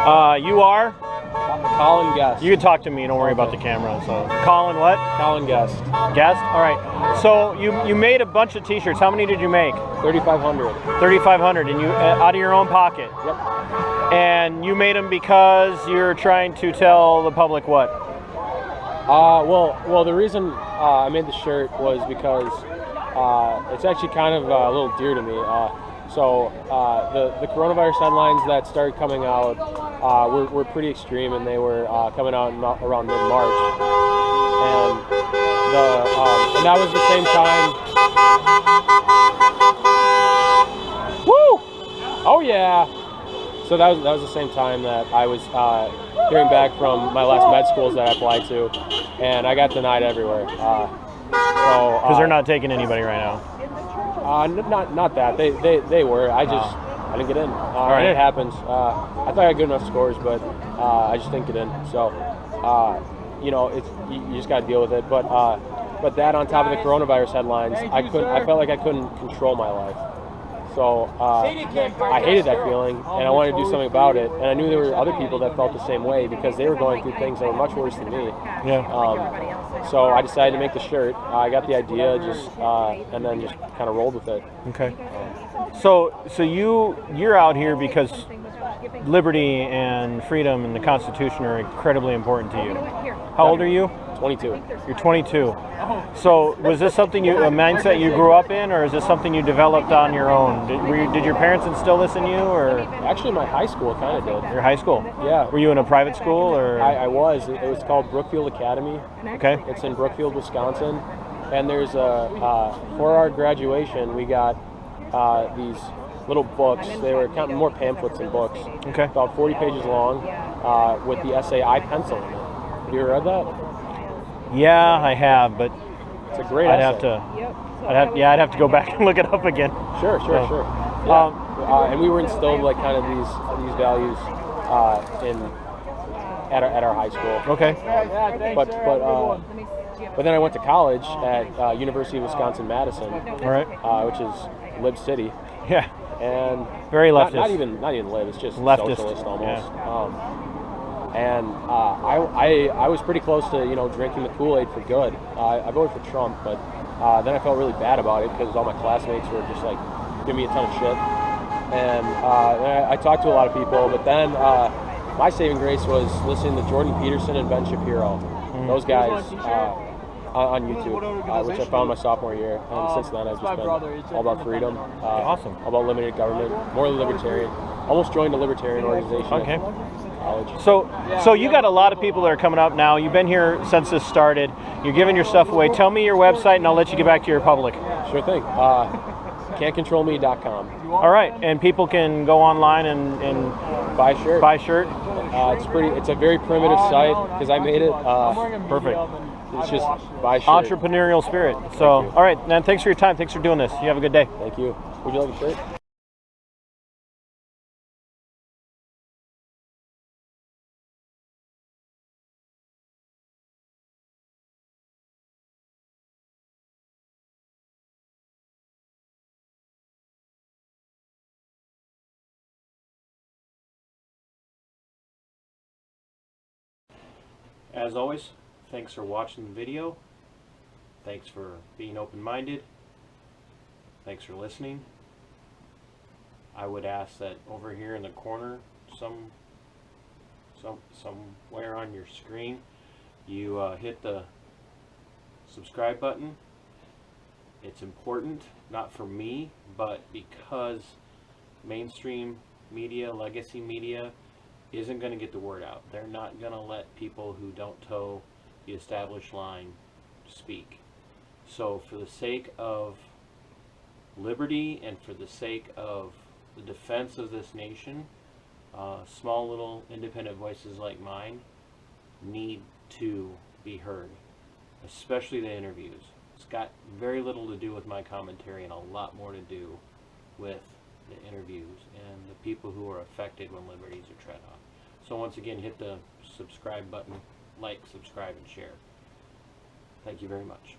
You are? Colin Guest. You can talk to me, don't worry about the camera. So, Colin what? Colin Guest. Guest? All right. So you made a bunch of t-shirts. How many did you make? 3,500. 3,500, and you out of your own pocket? Yep. And you made them because you're trying to tell the public what? Well, the reason I made the shirt was because it's actually kind of a little dear to me. So the coronavirus headlines that started coming out were pretty extreme, and they were coming out around mid-March, and that was the same time. Woo! Oh yeah! So that was the same time that I was hearing back from my last med schools that I applied to, and I got denied everywhere. Because they're not taking anybody right now. Not that they were. I didn't get in. Right. And it happens. I thought I had good enough scores, but I just didn't get in. So you just got to deal with it. But that on top of the coronavirus headlines, I felt like I couldn't control my life. So I hated that feeling, and I wanted to do something about it. And I knew there were other people that felt the same way because they were going through things that were much worse than me. Yeah. So I decided to make the shirt. I got the idea, and then just kind of rolled with it. Okay. So you're out here because liberty and freedom and the Constitution are incredibly important to you. How old are you? 22. You're 22. So was this a mindset you grew up in, or is this something you developed on your own? Did your parents instill this in you, or? Actually, my high school kind of did. Your high school? Yeah. Were you in a private school, or? I was. It was called Brookfield Academy. Okay. It's in Brookfield, Wisconsin. And there's for our graduation, we got these little books. They were kind of more pamphlets than books. Okay. About 40 pages long, with the essay "I Pencil" in it. Have you ever read that? Yeah, I have, but it's a great essay. I'd have to go back and look it up again. Sure. Yeah. And we were instilled like kind of these values at our high school. Okay. But then I went to college at University of Wisconsin-Madison. All right. Which is Lib City. Yeah. And very leftist. Not even lib. It's just leftist, socialist almost. Yeah. And I was pretty close to drinking the Kool-Aid for good. I voted for Trump, but then I felt really bad about it because all my classmates were just like giving me a ton of shit. And I talked to a lot of people, but then my saving grace was listening to Jordan Peterson and Ben Shapiro. Those guys on YouTube, which I found my sophomore year. And since then, I've just been all about freedom, awesome, all about limited government, more libertarian. Almost joined a libertarian organization. Okay. College. So you got a lot of people that are coming up now. You've been here since this started. You're giving your stuff away. Tell me your website, and I'll let you get back to your public. Sure thing. Can'tcontrolme.com. All right, and people can go online and buy a shirt. Buy a shirt. It's a very primitive site because I made it. Perfect. It's just buy a shirt. Entrepreneurial spirit. So, all right, man. Thanks for your time. Thanks for doing this. You have a good day. Thank you. Would you like a shirt? As always, thanks for watching the video. Thanks for being open-minded. Thanks for listening. I would ask that over here in the corner, somewhere on your screen, you hit the subscribe button. It's important, not for me, but because mainstream media, legacy media, isn't going to get the word out. They're not going to let people who don't toe the established line speak. So for the sake of liberty and for the sake of the defense of this nation, small little independent voices like mine need to be heard, especially the interviews. It's got very little to do with my commentary and a lot more to do with the interviews and the people who are affected when liberties are tread on. So once again, hit the subscribe button, like, subscribe, and share. Thank you very much.